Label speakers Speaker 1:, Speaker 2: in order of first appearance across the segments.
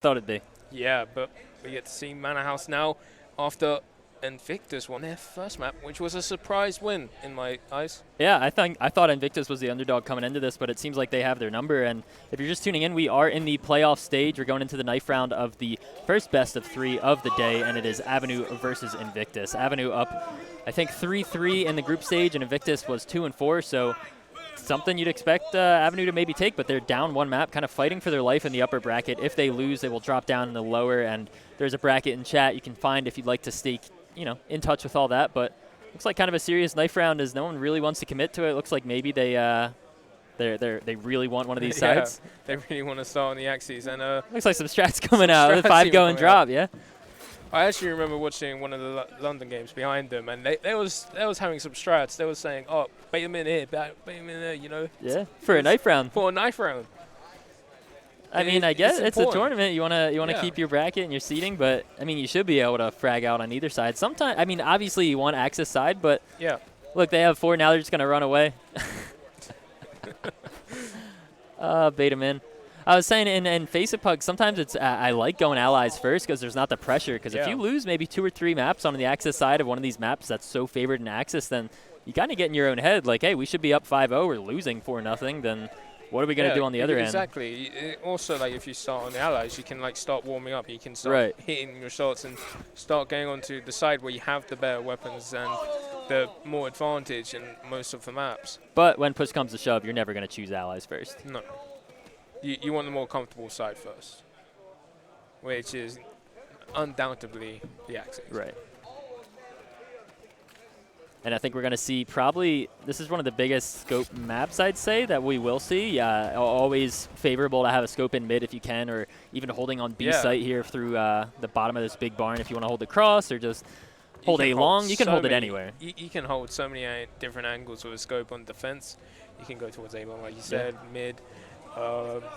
Speaker 1: thought it'd be.
Speaker 2: Yeah, but we get to see Manorhouse now after Envictus won their first map, which was a surprise win in my eyes.
Speaker 1: Yeah, I thought Envictus was the underdog coming into this, but it seems like they have their number. And if you're just tuning in, we are in the playoff stage. We're going into the knife round of the first best of 3 of the day, and it is Avenue versus Envictus. Avenue up, I think, 3-3 in the group stage, and Envictus was 2-4, so something you'd expect Avenue to maybe take, but they're down 1 map, kind of fighting for their life in the upper bracket. If they lose, they will drop down in the lower, and there's a bracket in chat you can find if you'd like to stay, in touch with all that. But looks like kind of a serious knife round as no one really wants to commit to it. Looks like maybe they really want one of these sides.
Speaker 2: They really want to start on the axes, and
Speaker 1: looks like some strats coming out. The 5 go and drop, yeah.
Speaker 2: I actually remember watching one of the London games behind them, and they was having some strats. They were saying, "Oh, bait them in here, bait them in there,"
Speaker 1: Yeah, for a knife round.
Speaker 2: For a knife round.
Speaker 1: I mean, I guess it's a tournament. You wanna keep your bracket and your seating, but I mean, you should be able to frag out on either side. Sometimes, I mean, obviously you want access side, but
Speaker 2: yeah.
Speaker 1: Look, they have 4 now. They're just gonna run away. Bait them in. I was saying in Face It Pug, sometimes it's I like going allies first because there's not the pressure. Because if you lose maybe 2 or 3 maps on the Axis side of one of these maps that's so favored in Axis, then you kind of get in your own head like, hey, we should be up 5-0. We're losing 4-0. Then what are we going to do on the other end?
Speaker 2: Exactly. Also, like if you start on the allies, you can like start warming up. You can start hitting your shots and start going onto the side where you have the better weapons and the more advantage in most of the maps.
Speaker 1: But when push comes to shove, you're never going to choose allies first.
Speaker 2: No. You want the more comfortable side first, which is undoubtedly the Axis.
Speaker 1: Right. And I think we're going to see probably, this is one of the biggest scope maps, I'd say, that we will see. Always favorable to have a scope in mid if you can, or even holding on B site here through the bottom of this big barn if you want to hold it cross, or just hold A long. You can hold it anywhere.
Speaker 2: You can hold so many different angles with a scope on defense. You can go towards A long, like you said, mid.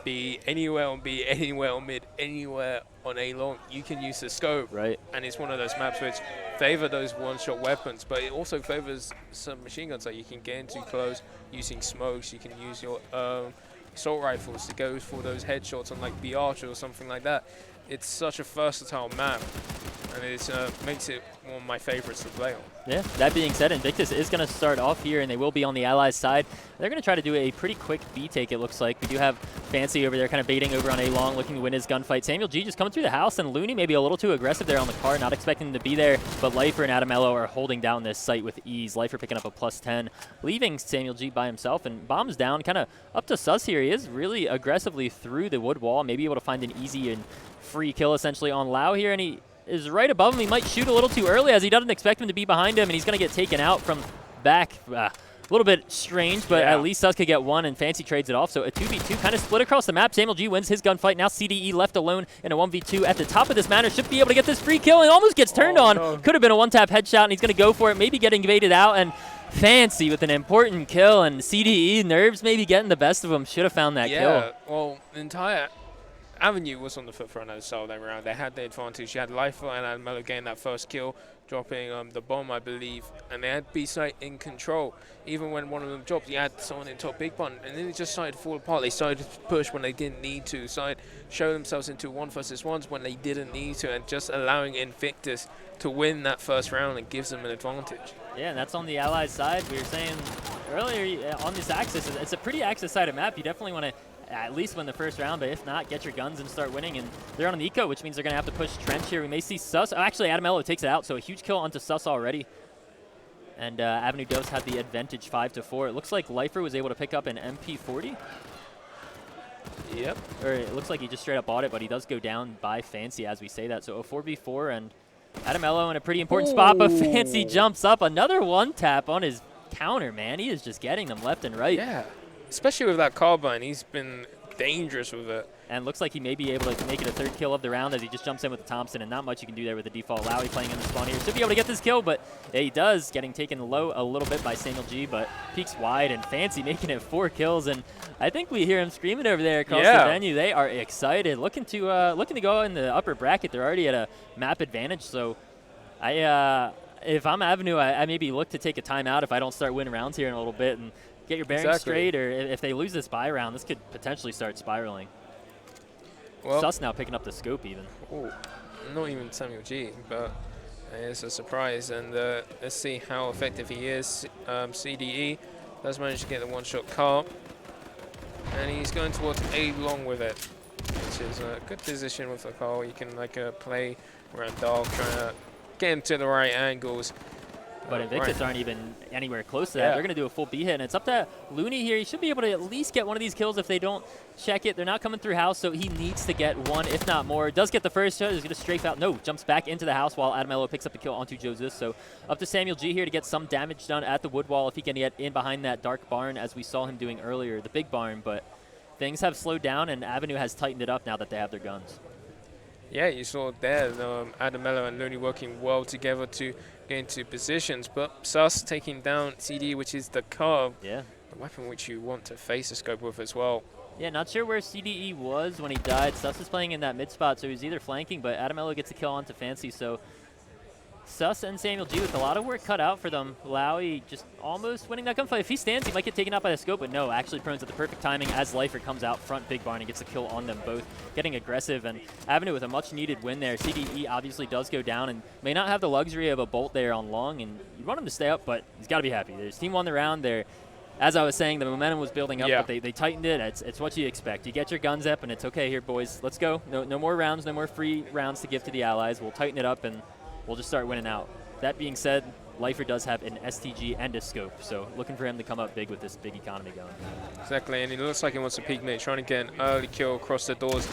Speaker 2: B anywhere on B, anywhere on mid, anywhere on A long, you can use the scope.
Speaker 1: Right.
Speaker 2: And it's one of those maps which favor those one-shot weapons, but it also favors some machine guns that you can get into close using smokes. You can use your assault rifles to go for those headshots on like B Archer or something like that. It's such a versatile map, and it makes it one of my favorites to play on.
Speaker 1: Yeah, that being said, Envictus is going to start off here, and they will be on the Allies side. They're going to try to do a pretty quick B take, it looks like. We do have Fancy over there kind of baiting over on A long, looking to win his gunfight. Samuel G just coming through the house, and Looney maybe a little too aggressive there on the car, not expecting him to be there. But Lifer and Adamello are holding down this site with ease. Lifer picking up a +10, leaving Samuel G by himself, and Bomb's down, kind of up to Sus here. He is really aggressively through the wood wall, maybe able to find an easy and free kill essentially on Lau here, and he is right above him. He might shoot a little too early as he doesn't expect him to be behind him, and he's going to get taken out from back. A little bit strange, but at least Sus could get one, and Fancy trades it off. So a 2v2 kind of split across the map. Samuel G wins his gunfight. Now CDE left alone in a 1v2 at the top of this Manor. Should be able to get this free kill, and almost gets turned on. No. Could have been a one-tap headshot, and he's going to go for it, maybe getting evaded out, and Fancy with an important kill, and CDE nerves maybe getting the best of him. Should have found that kill.
Speaker 2: Yeah, well, the entire Avenue was on the foot front of the style that round. They had the advantage. You had Lifer and Adamello getting that first kill, dropping the bomb, I believe, and they had B-site in control. Even when one of them dropped, you had someone in top big button, and then it just started to fall apart. They started to push when they didn't need to, started show themselves into 1v1s when they didn't need to, and just allowing Envictus to win that first round and gives them an advantage.
Speaker 1: Yeah, and that's on the Allies side. We were saying earlier on this Axis, it's a pretty Axis-sided map. You definitely want to at least win the first round, but if not, get your guns and start winning. And they're on an eco, which means they're going to have to push Trench here. We may see Sus. Oh, actually, Adamello takes it out, so a huge kill onto Sus already. And Avenue does have the advantage 5-4. It looks like Lifer was able to pick up an MP40.
Speaker 2: Yep.
Speaker 1: Or it looks like he just straight up bought it, but he does go down by Fancy as we say that. So a 4v4, and Adamello in a pretty important spot, but Fancy jumps up. Another one tap on his counter, man. He is just getting them left and right.
Speaker 2: Yeah. Especially with that carbine, he's been dangerous with it.
Speaker 1: And looks like he may be able to make it a 3rd kill of the round as he just jumps in with the Thompson, and not much you can do there with the default. Lowy playing in the spawn here. Should be able to get this kill, but yeah, he does, getting taken low a little bit by Samuel G, but peeks wide, and Fancy making it 4 kills, and I think we hear him screaming over there across the venue. They are excited, looking to go in the upper bracket. They're already at a map advantage, so if I'm Avenue, I maybe look to take a timeout if I don't start winning rounds here in a little bit, and get your bearings straight, or if they lose this buy round, this could potentially start spiraling.
Speaker 2: Well,
Speaker 1: Sus now picking up the scope even.
Speaker 2: ooh, not even Samuel G, but it's a surprise. And let's see how effective he is. CDE does manage to get the one-shot car, and he's going towards A long with it, which is a good position with the car. You can like play around Dark, trying to get him to the right angles.
Speaker 1: But Envictus aren't even anywhere close to that. They're going to do a full B hit, and it's up to Looney here. He should be able to at least get one of these kills if they don't check it. They're not coming through house, so he needs to get one, if not more. Does get the first shot. He's going to strafe out. No, jumps back into the house while Adamello picks up the kill onto Joseph. So up to Samuel G here to get some damage done at the wood wall if he can get in behind that dark barn, as we saw him doing earlier, the big barn. But things have slowed down, and Avenue has tightened it up now that they have their guns.
Speaker 2: Yeah, you saw there Adamello and Looney working well together to get into positions, but Sus taking down CD, which is the car,
Speaker 1: Yeah.
Speaker 2: the weapon which you want to face a scope with as well.
Speaker 1: Yeah, not sure where CDE was when he died. Sus is playing in that mid spot, so he's either flanking, but Adamello gets a kill onto Fancy, so Sus and Samuel G with a lot of work cut out for them. Lowy just almost winning that gunfight. If he stands, he might get taken out by the scope, but no, actually Prone's at the perfect timing as Lifer comes out front big barn and gets a kill on them both, getting aggressive. And Avenue with a much needed win there. CDE obviously does go down and may not have the luxury of a bolt there on long, and you want him to stay up, but he's got to be happy. There's team won the round there. As I was saying, the momentum was building up, but they tightened it. It's what you expect. You get your guns up, and it's okay here, boys. Let's go. No more rounds, no more free rounds to give to the allies. We'll tighten it up, and we'll just start winning out. That being said, Lifer does have an STG and a scope, so looking for him to come up big with this big economy going.
Speaker 2: Exactly, and it looks like he wants to peek mid, trying to get an early kill across the doors.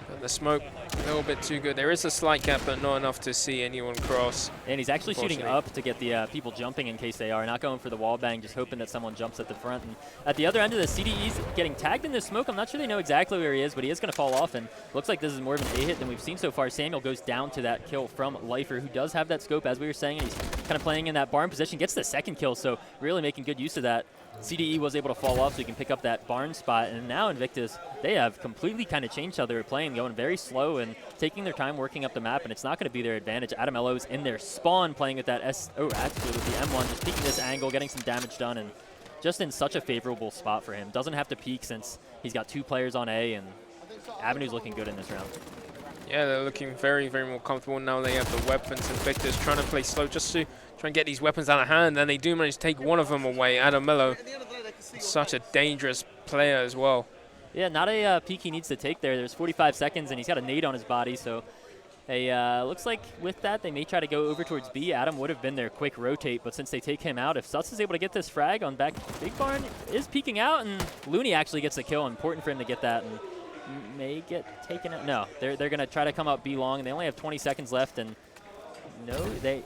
Speaker 2: But the smoke, a little bit too good. There is a slight gap, but not enough to see anyone cross.
Speaker 1: And he's actually shooting up to get the people jumping in case they are, not going for the wall bang, just hoping that someone jumps at the front. And at the other end of the CDE's getting tagged in the smoke. I'm not sure they know exactly where he is, but he is going to fall off, and looks like this is more of an A hit than we've seen so far. Samuel goes down to that kill from Lifer, who does have that scope, as we were saying, and he's kind of playing in that barn position, gets the second kill, so really making good use of that. CDE was able to fall off so he can pick up that barn spot, and now Envictus, they have completely kind of changed how they were playing, going very slow and taking their time working up the map, and it's not going to be their advantage. Adamello's in their spawn playing with that actually with the M1, just peeking this angle, getting some damage done, and just in such a favorable spot for him. Doesn't have to peek since he's got 2 players on A, and Avenue's looking good in this round.
Speaker 2: Yeah, they're looking very, very more comfortable now. They have the weapons. Envictus trying to play slow just to try and get these weapons out of hand, and they do manage to take one of them away. Adamello, such a dangerous player as well.
Speaker 1: Yeah, not a peek he needs to take there. There's 45 seconds, and he's got a nade on his body, so looks like with that, they may try to go over towards B. Adam would have been their quick rotate, but since they take him out, if Sus is able to get this frag on back, Big Barn is peeking out, and Looney actually gets the kill. Important for him to get that, and may get taken out. No, they're going to try to come up B long, and they only have 20 seconds left, and no, they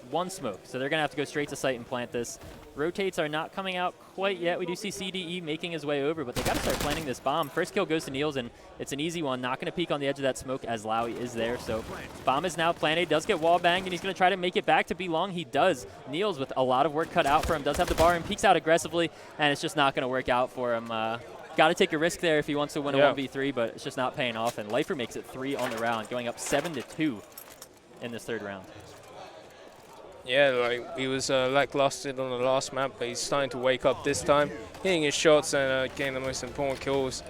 Speaker 1: one smoke, so they're going to have to go straight to site and plant this. Rotates are not coming out quite yet. We do see CDE making his way over, but they got to start planting this bomb. First kill goes to Niels, and it's an easy one. Not going to peek on the edge of that smoke as Lowy is there. So bomb is now planted. Does get wall banged, and he's going to try to make it back to B long. He does. Niels with a lot of work cut out for him. Does have the bar and peeks out aggressively, and it's just not going to work out for him. Got to take a risk there if he wants to win a 1v3, but it's just not paying off. And Lifer makes it 3 on the round, going up 7-2 in this third round.
Speaker 2: Yeah, like he was lackluster on the last map, but he's starting to wake up this time, hitting his shots and getting the most important kills.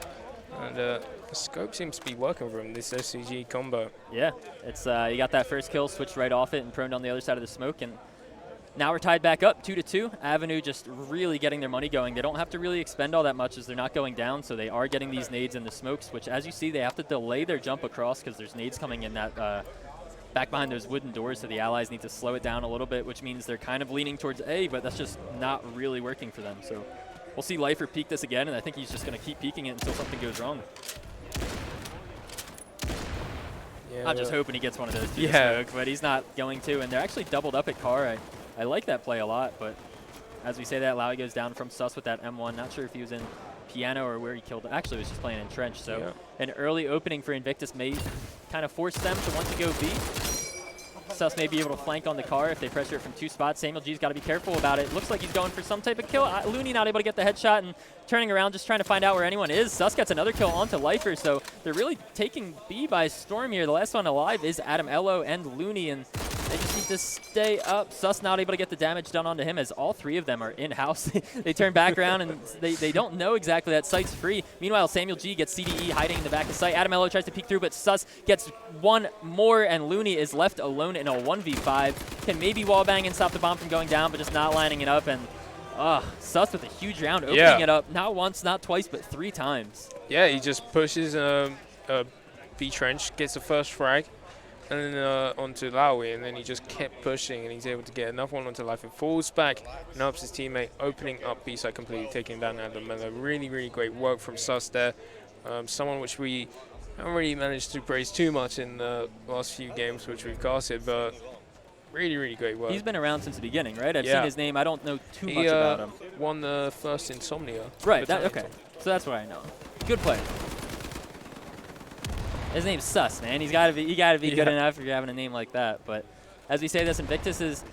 Speaker 2: And the scope seems to be working for him, this SCG combo.
Speaker 1: Yeah, it's he got that first kill, switched right off it, and Prone on the other side of the smoke. And now we're tied back up 2-2. Avenue just really getting their money going. They don't have to really expend all that much as they're not going down, so they are getting these nades in the smokes, which as you see, they have to delay their jump across because there's nades coming in that back behind those wooden doors, so the allies need to slow it down a little bit, which means they're kind of leaning towards A, but that's just not really working for them. So we'll see Lifer peek this again, and I think he's just going to keep peeking it until something goes wrong.
Speaker 2: Yeah,
Speaker 1: I'm just hoping he gets one of those to the smoke, but he's not going to, and they're actually doubled up at car. I like that play a lot, but as we say that, Lowy goes down from Sus with that M1. Not sure if he was in piano or where he killed it. Actually, he was just playing in trench, so an early opening for Envictus may kind of force them to want to go B. Sus may be able to flank on the car if they pressure it from 2 spots. Samuel G's got to be careful about it. Looks like he's going for some type of kill. Looney not able to get the headshot and turning around just trying to find out where anyone is. Sus gets another kill onto Lifer, so they're really taking B by storm here. The last one alive is Adamello and Looney, and They just need to stay up. Sus not able to get the damage done onto him as all three of them are in-house. They turn back around and they don't know exactly that site's free. Meanwhile, Samuel G gets CDE hiding in the back of site. Adamello tries to peek through, but Sus gets one more, and Looney is left alone in a 1v5. Can maybe wallbang and stop the bomb from going down, but just not lining it up. And Sus with a huge round, opening it up not once, not twice, but 3 times.
Speaker 2: Yeah, he just pushes B-Trench, gets the first frag, and then onto Lowy, and then he just kept pushing, and he's able to get another one onto life. It falls back and helps his teammate, opening up B-side completely, taking down Adamello. Really, really great work from Sus there. Someone which we haven't really managed to praise too much in the last few games which we've casted, but really, really great work.
Speaker 1: He's been around since the beginning, right? I've seen his name. I don't know too much about him.
Speaker 2: Won the first Insomnia.
Speaker 1: Right, okay. So that's what I know. Good player. His name's Sus, man. He's got to be good enough if you're having a name like that. But as we say this, Envictus is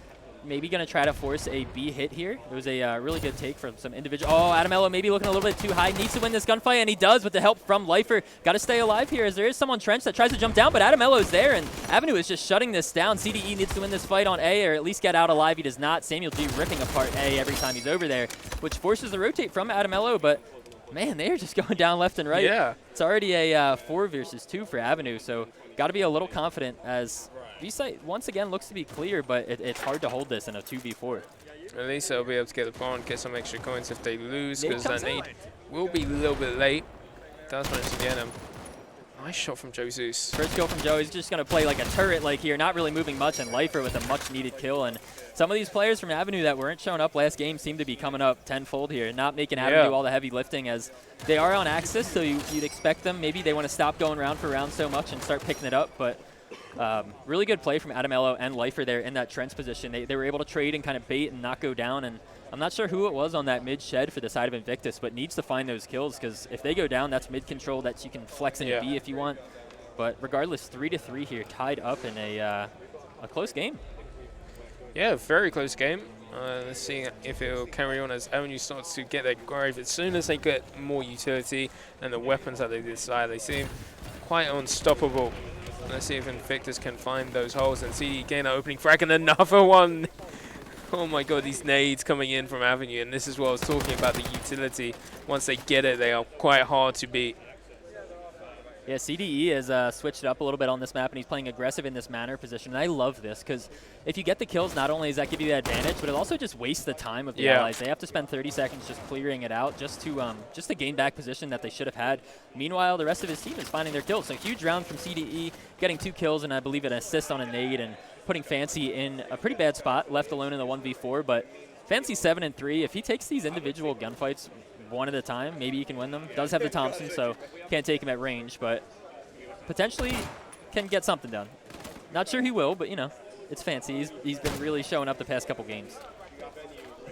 Speaker 1: maybe going to try to force a B hit here. It was a really good take from some individual. Oh, Adamello maybe looking a little bit too high. Needs to win this gunfight, and he does with the help from Lifer. Got to stay alive here as there is someone Trench that tries to jump down, but Adamello's there, and Avenue is just shutting this down. CDE needs to win this fight on A, or at least get out alive. He does not. Samuel G ripping apart A every time he's over there, which forces the rotate from Adamello, but man, they're just going down left and right.
Speaker 2: Yeah.
Speaker 1: It's already a 4 versus 2 for Avenue, so got to be a little confident as B-site once again looks to be clear, but it's hard to hold this in a 2v4.
Speaker 2: At least they'll be able to get the bond, get some extra coins if they lose, because that nade will be a little bit late. Does manage to get him. Nice shot from Jesus.
Speaker 1: First kill from Joe. He's just going to play like a turret like here, not really moving much, and Lifer with a much-needed kill. And some of these players from Avenue that weren't showing up last game seem to be coming up tenfold here, not making Avenue do all the heavy lifting, as they are on Axis, so you'd expect them. Maybe they want to stop going round for round so much and start picking it up, but really good play from Adamello and Lifer there in that Trent's position. They were able to trade and kind of bait and not go down, and I'm not sure who it was on that mid shed for the side of Envictus, but needs to find those kills, because if they go down, that's mid control that you can flex into B if you want. But regardless, 3-3 here, tied up in a close game.
Speaker 2: Yeah, very close game. Let's see if it will carry on as Avenue starts to get their grave. As soon as they get more utility and the weapons that they decide, they seem quite unstoppable. Let's see if Envictus can find those holes, and see again an opening frag and another one. Oh my god, these nades coming in from Avenue, and this is what I was talking about, the utility. Once they get it, they are quite hard to beat.
Speaker 1: Yeah, CDE has switched it up a little bit on this map, and he's playing aggressive in this Manor position. And I love this, because if you get the kills, not only does that give you the advantage, but it also just wastes the time of the allies. They have to spend 30 seconds just clearing it out just to gain back position that they should have had. Meanwhile, the rest of his team is finding their kills. So huge round from CDE, getting 2 kills and I believe an assist on a nade, and putting Fancy in a pretty bad spot, left alone in the 1v4. But Fancy 7-3. If he takes these individual gunfights one at a time, maybe he can win them. Does have the Thompson, so can't take him at range, but potentially can get something done. Not sure he will, but you know, it's Fancy. He's been really showing up the past couple games.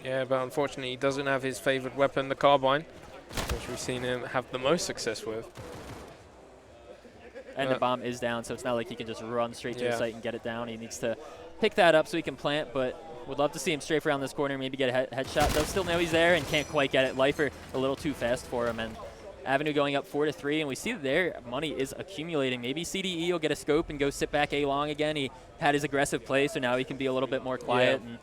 Speaker 2: Yeah, but unfortunately he doesn't have his favorite weapon, the carbine, which we've seen him have the most success with.
Speaker 1: And the bomb is down, so it's not like he can just run straight to the site and get it down. He needs to pick that up so he can plant, but would love to see him strafe around this corner, maybe get a headshot. Does still know he's there and can't quite get it. Lifer a little too fast for him, and Avenue going up 4-3, and we see that their money is accumulating. Maybe CDE will get a scope and go sit back A long again. He had his aggressive play, so now he can be a little bit more quiet and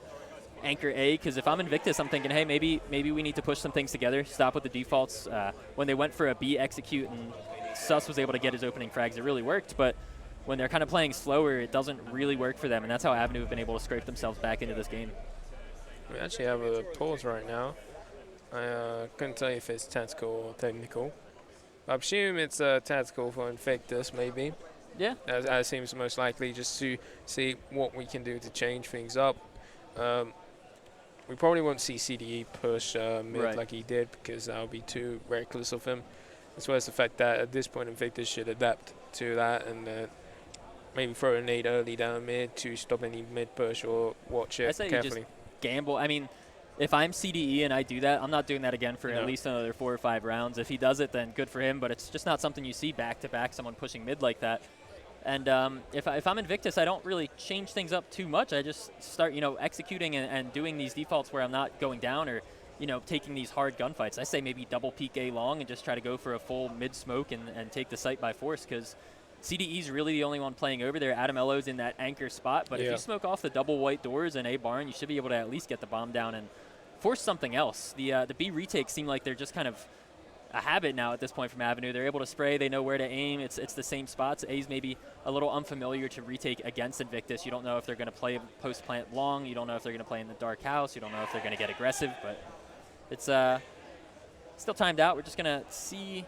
Speaker 1: anchor A, because if I'm Envictus, I'm thinking, hey, maybe we need to push some things together, stop with the defaults. When they went for a B execute and Sus was able to get his opening frags, it really worked, but when they're kind of playing slower, it doesn't really work for them, and that's how Avenue have been able to scrape themselves back into this game.
Speaker 2: We actually have a pause right now. I couldn't tell you if it's tactical or technical. I presume it's tactical for Envictus, maybe.
Speaker 1: Yeah.
Speaker 2: That seems most likely, just to see what we can do to change things up. We probably won't see CDE push mid like he did, because that would be too reckless of him. As well as the fact that at this point Envictus should adapt to that and maybe throw a nade early down mid to stop any mid push or watch it carefully.
Speaker 1: You just gamble. I mean, if I'm CDE and I do that, I'm not doing that again for at least another 4 or 5 rounds. If he does it, then good for him, but it's just not something you see back-to-back, someone pushing mid like that. And if I'm Envictus, I don't really change things up too much. I just start, executing and doing these defaults where I'm not going down or, taking these hard gunfights. I say maybe double peek A long and just try to go for a full mid smoke and take the site by force, because CDE's really the only one playing over there. Adam Elo's in that anchor spot, but if you smoke off the double white doors in A barn, you should be able to at least get the bomb down and force something else. The B retakes seem like they're just kind of a habit now at this point from Avenue. They're able to spray. They know where to aim. It's the same spots. A's maybe a little unfamiliar to retake against Envictus. You don't know if they're going to play post-plant long. You don't know if they're going to play in the dark house. You don't know if they're going to get aggressive, but it's still timed out. We're just going to see.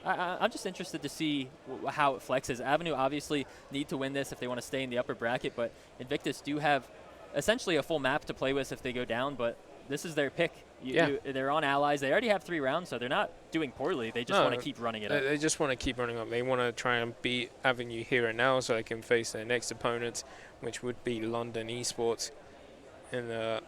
Speaker 1: I'm just interested to see how it flexes. Avenue obviously need to win this if they want to stay in the upper bracket, but Envictus do have essentially a full map to play with if they go down, but this is their pick. They're on Allies. They already have 3 rounds, so they're not doing poorly. They just want to keep running it up.
Speaker 2: They just want to keep running up. They want to try and beat Avenue here and now so they can face their next opponents, which would be London Esports. And that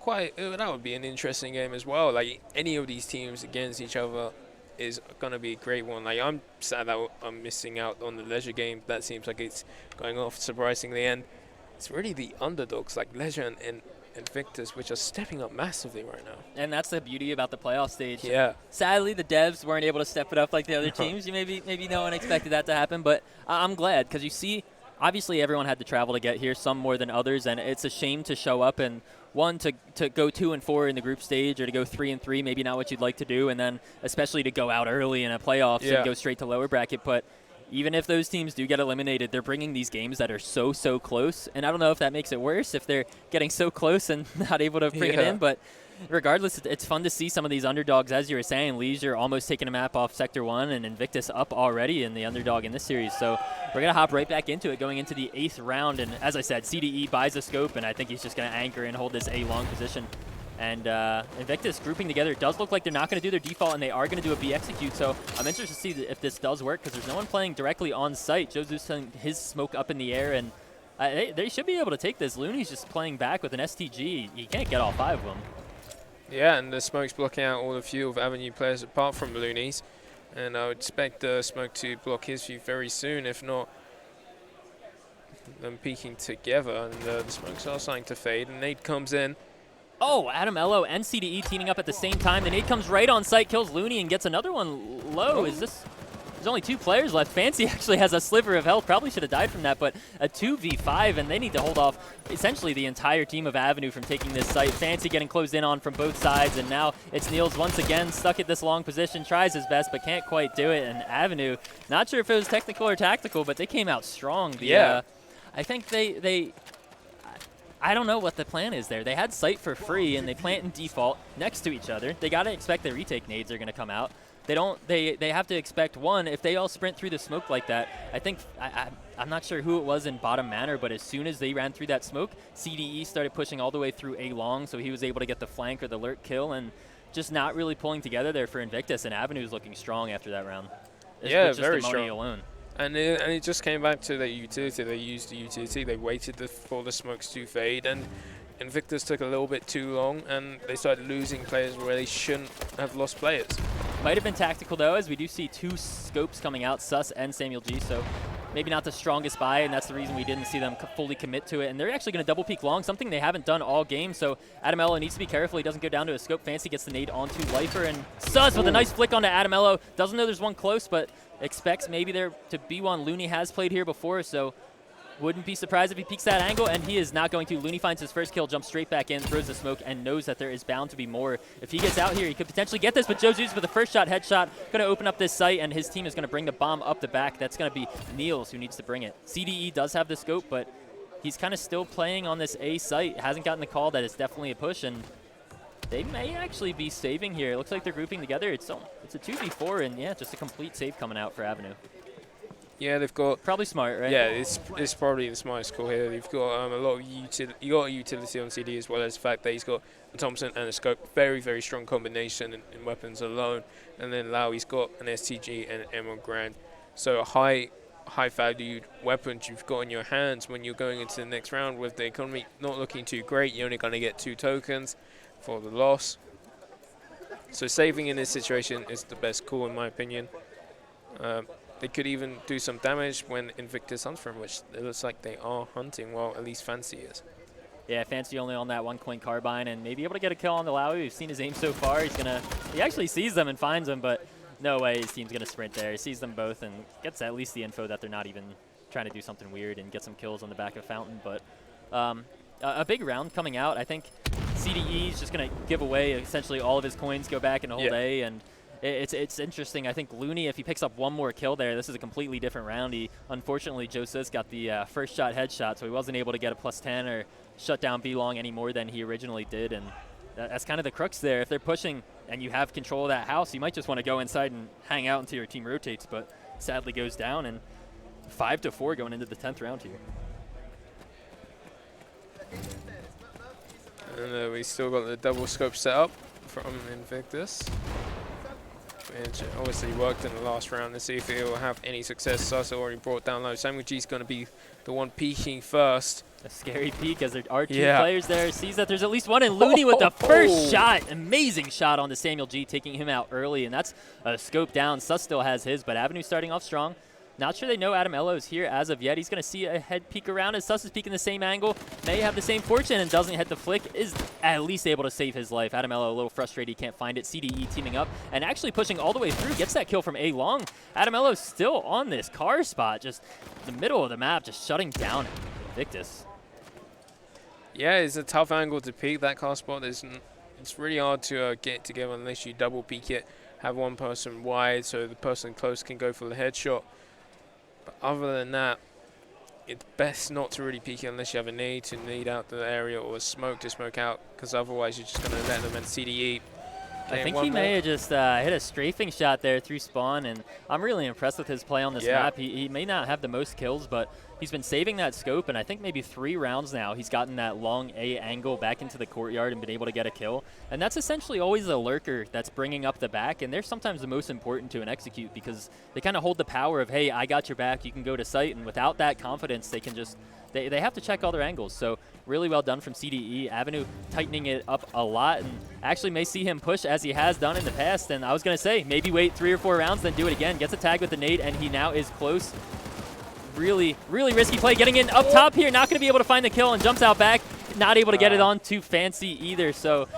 Speaker 2: would be an interesting game as well. Like, any of these teams against each other is going to be a great one. Like, I'm sad that I'm missing out on the Leisure game. That seems like it's going off surprisingly. And it's really the underdogs like Leisure and Envictus, which are stepping up massively right now.
Speaker 1: And that's the beauty about the playoff stage.
Speaker 2: Yeah.
Speaker 1: Sadly, the devs weren't able to step it up like the other teams. Maybe no one expected that to happen, but I'm glad because you see, obviously everyone had to travel to get here, some more than others, and it's a shame to show up and to go 2-4 in the group stage or to go 3-3, maybe not what you'd like to do, and then especially to go out early in a playoffs and go straight to lower bracket. But even if those teams do get eliminated, they're bringing these games that are so close. And I don't know if that makes it worse if they're getting so close and not able to bring it in. But regardless, it's fun to see some of these underdogs. As you were saying, Leisure almost taking a map off Sector 1 and Envictus up already in the underdog in this series. So we're going to hop right back into it going into the 8th round. And as I said, CDE buys a scope, and I think he's just going to anchor and hold this A long position. And Envictus grouping together. It does look like they're not going to do their default, and they are going to do a B execute. So I'm interested to see if this does work because there's no one playing directly on site. Josu's sending his smoke up in the air, and they should be able to take this. Looney's just playing back with an STG. He can't get all 5 of them.
Speaker 2: Yeah, and the smoke's blocking out all the view of Avenue players apart from Looney's. And I would expect the smoke to block his view very soon, if not them peeking together. And the smokes are starting to fade, and Nate comes in.
Speaker 1: Oh, Adam Elo and CDE teaming up at the same time. The nade comes right on site, kills Looney, and gets another one low. There's only 2 players left. Fancy actually has a sliver of health. Probably should have died from that, but a 2v5, and they need to hold off essentially the entire team of Avenue from taking this site. Fancy getting closed in on from both sides, and now it's Niels once again stuck at this long position, tries his best, but can't quite do it. And Avenue, not sure if it was technical or tactical, but they came out strong. I think I don't know what the plan is there. They had site for free, and they plant in default next to each other. They got to expect the retake nades are going to come out. They have to expect one, if they all sprint through the smoke like that, I think, I'm not sure who it was in bottom manor, but as soon as they ran through that smoke, CDE started pushing all the way through A long, so he was able to get the flank or the lurk kill, and just not really pulling together there for Envictus, and Avenue's looking strong after that round.
Speaker 2: Yeah, very strong.
Speaker 1: Alone.
Speaker 2: And it just came back to the utility. They used the utility. They waited for the smokes to fade, and Envictus took a little bit too long, and they started losing players where they shouldn't have lost players.
Speaker 1: Might have been tactical, though, as we do see 2 scopes coming out, Sus and Samuel G, so maybe not the strongest buy, and that's the reason we didn't see them fully commit to it. And they're actually going to double peek long, something they haven't done all game, so Adamello needs to be careful. He doesn't go down to a scope. Fancy gets the nade onto Lifer, and Sus with a nice flick onto Adamello. Doesn't know there's one close, but expects maybe there to be one. Looney has played here before, so wouldn't be surprised if he peeks that angle, and he is not going to. Looney finds his first kill, jumps straight back in, throws the smoke, and knows that there is bound to be more. If he gets out here, he could potentially get this, but Josu's with the first shot, headshot, going to open up this site, and his team is going to bring the bomb up the back. That's going to be Niels who needs to bring it. CDE does have the scope, but he's kind of still playing on this A site. Hasn't gotten the call that it's definitely a push, and they may actually be saving here. It looks like they're grouping together. It's a 2v4, and yeah, just a complete save coming out for Avenue.
Speaker 2: Yeah, they've got
Speaker 1: probably smart, right?
Speaker 2: Yeah, it's probably the smartest call here. You've got a lot of utility. You got a utility on CD as well as the fact that he's got a Thompson and a scope. Very strong combination in weapons alone. And then Lowie's got an STG and an Emerald Grand. So high valued weapons you've got in your hands when you're going into the next round. With the economy not looking too great, you're only going to get 2 tokens for the loss. So saving in this situation is the best call in my opinion. They could even do some damage when Envictus hunts for him, which it looks like they are hunting, well, at least Fancy is.
Speaker 1: Yeah, Fancy only on that 1 coin carbine and maybe able to get a kill on the Lowy. We've seen his aim so far. He actually sees them and finds them, but no way his team's going to sprint there. He sees them both and gets at least the info that they're not even trying to do something weird and get some kills on the back of Fountain. But a big round coming out. I think CDE is just going to give away essentially all of his coins, go back and hold A, and it's interesting. I think Looney, if he picks up one more kill there, this is a completely different round. Unfortunately, Jose's got the first shot headshot, so he wasn't able to get a +10 or shut down B-Long any more than he originally did, and that's kind of the crux there. If they're pushing and you have control of that house, you might just want to go inside and hang out until your team rotates, but sadly goes down, and 5-4 going into the 10th round here.
Speaker 2: And we still got the double scope set up from Envictus, which obviously worked in the last round, to see if it will have any success. Sasa already brought down low. Samuel G's going to be the one peeking first.
Speaker 1: A scary peek as there are two players there. Sees that there's at least one, and Looney with the first shot. Amazing shot on the Samuel G, taking him out early, and that's a scope down. Sus still has his, but Avenue starting off strong. Not sure they know Adam Ello is here as of yet. He's going to see a head peek around as Sus is peeking the same angle. May have the same fortune and doesn't hit the flick. Is at least able to save his life. Adam Ello a little frustrated he can't find it. CDE teaming up and actually pushing all the way through. Gets that kill from A Long. Adam Ello still on this car spot. Just the middle of the map, just shutting down Envictus.
Speaker 2: Yeah, it's a tough angle to peek that car spot. It's really hard to get together unless you double peek it. Have one person wide so the person close can go for the headshot. But other than that, it's best not to really peek it unless you have a need to need out the area, or a smoke to smoke out, because otherwise you're just going to let them in CDE.
Speaker 1: I think he may have just hit a strafing shot there through spawn, and I'm really impressed with his play on this map. He may not have the most kills, but he's been saving that scope, and I think maybe 3 rounds now he's gotten that long A angle back into the courtyard and been able to get a kill. And that's essentially always a lurker that's bringing up the back, and they're sometimes the most important to an execute because they kind of hold the power of, hey, I got your back, you can go to site, and without that confidence, they can just they have to check all their angles. So really well done from CDE. Avenue tightening it up a lot, and actually may see him push as he has done in the past. And I was going to say, maybe wait 3 or 4 rounds, then do it again. Gets a tag with the nade, and he now is close. Really, really risky play. Getting in up top here, not going to be able to find the kill, and jumps out back. Not able to get it on too fancy either. So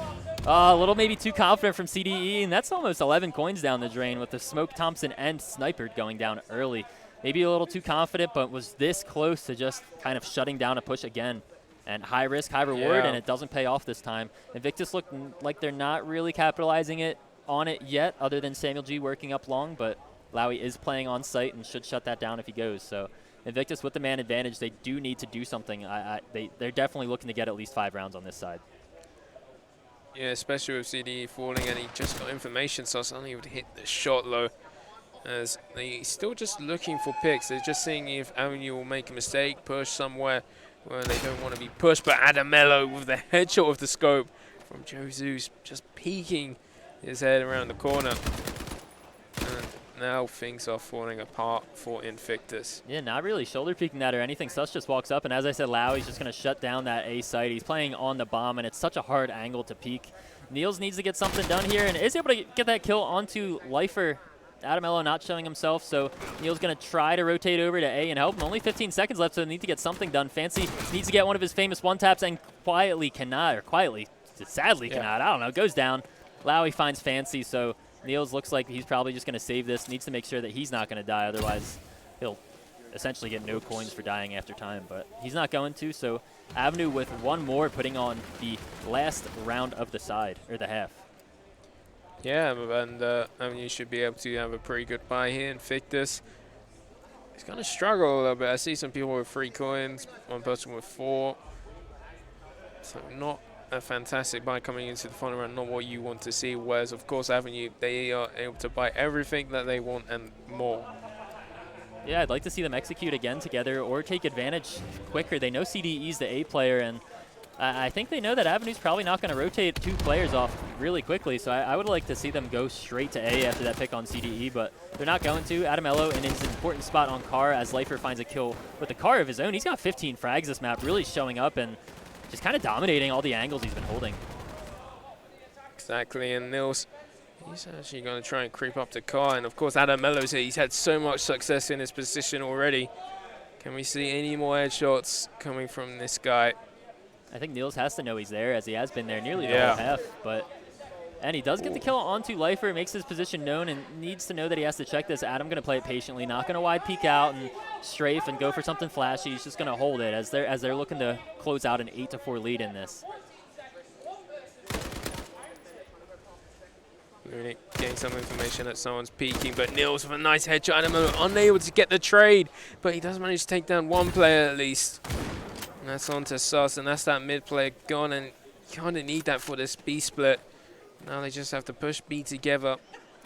Speaker 1: a little maybe too confident from CDE, and that's almost 11 coins down the drain with the Smoke, Thompson, and Sniper going down early. Maybe a little too confident, but was this close to just kind of shutting down a push again. And high risk, high reward, and it doesn't pay off this time. Envictus look like they're not really capitalizing on it yet, other than Samuel G working up long, but Lowy is playing on site and should shut that down if he goes. So Envictus with the man advantage, they do need to do something. They're definitely looking to get at least 5 rounds on this side.
Speaker 2: Yeah, especially with CDE falling, and he just got information, so it's unable to hit the shot low. As they're still just looking for picks. They're just seeing if Avenue will make a mistake, push somewhere where they don't want to be pushed. But Adamello with the headshot of the scope from Josu's just peeking his head around the corner. And now things are falling apart for Envictus.
Speaker 1: Yeah, not really shoulder peeking that or anything. Sus just walks up, and as I said, Lowy's just going to shut down that A site. He's playing on the bomb, and it's such a hard angle to peek. Niels needs to get something done here, and is able to get that kill onto Lifer. Adamello not showing himself, so Neil's going to try to rotate over to A and help him. Only 15 seconds left, so they need to get something done. Fancy needs to get one of his famous one-taps and quietly cannot, or quietly, sadly cannot, I don't know, goes down. Lowy finds Fancy, so Niels looks like he's probably just going to save this, needs to make sure that he's not going to die, otherwise he'll essentially get no coins for dying after time, but he's not going to, so Avenue with one more putting on the last round of the side, or the half.
Speaker 2: Yeah, and Avenue should be able to have a pretty good buy here. Envictus, he's going to struggle a little bit. I see some people with 3 coins, one person with 4. So not a fantastic buy coming into the final round, not what you want to see. Whereas, of course, Avenue, they are able to buy everything that they want and more.
Speaker 1: Yeah, I'd like to see them execute again together or take advantage quicker. They know CDE's the A player, and I think they know that Avenue's probably not going to rotate 2 players off really quickly, so I would like to see them go straight to A after that pick on CDE, but they're not going to. Adamello in his important spot on Car as Lifer finds a kill with a Car of his own. He's got 15 frags this map, really showing up and just kind of dominating all the angles he's been holding.
Speaker 2: Exactly, and Nils, he's actually going to try and creep up to Car, and of course Adamello's here. He's had so much success in his position already. Can we see any more headshots coming from this guy?
Speaker 1: I think Niels has to know he's there, as he has been there nearly the whole half, but And he does get the kill onto Lifer, makes his position known, and needs to know that he has to check this. Adam going to play it patiently, not going to wide peek out and strafe and go for something flashy. He's just going to hold it as they're looking to close out an 8-4 lead in this.
Speaker 2: Looney getting some information that someone's peeking, but Niels with a nice headshot. Adam unable to get the trade, but he does manage to take down one player at least. And that's on to Sus, and that's that mid player gone, and you kind of need that for this B split. Now they just have to push B together.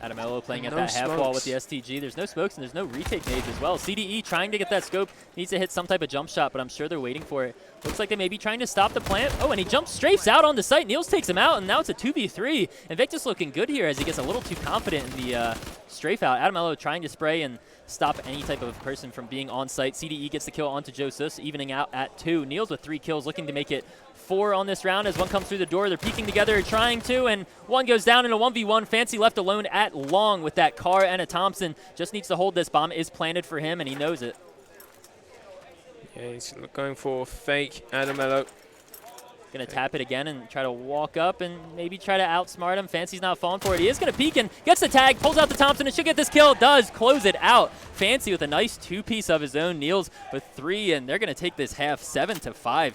Speaker 1: Adamello playing at that half wall with the STG. There's no smokes and there's no retake nades as well. CDE trying to get that scope. Needs to hit some type of jump shot, but I'm sure they're waiting for it. Looks like they may be trying to stop the plant. Oh, and he jumps strafes out on the site. Niels takes him out, and now it's a 2v3. Envictus looking good here as he gets a little too confident in the strafe out. Adamello trying to spray and stop any type of person from being on site. CDE gets the kill onto Josus, evening out at 2. Niels with 3 kills, looking to make it 4 on this round as one comes through the door. They're peeking together, trying to, and one goes down in a 1v1. Fancy left alone at long with that Carr and a Thompson. Just needs to hold this. Bomb is planted for him, and he knows it.
Speaker 2: Yeah, he's going for fake Adamello.
Speaker 1: Going to tap it again and try to walk up and maybe try to outsmart him. Fancy's not falling for it. He is going to peek and gets the tag, pulls out the Thompson, and should get this kill. Does close it out. Fancy with a nice 2-piece of his own. Niels with 3, and they're going to take this half 7-5.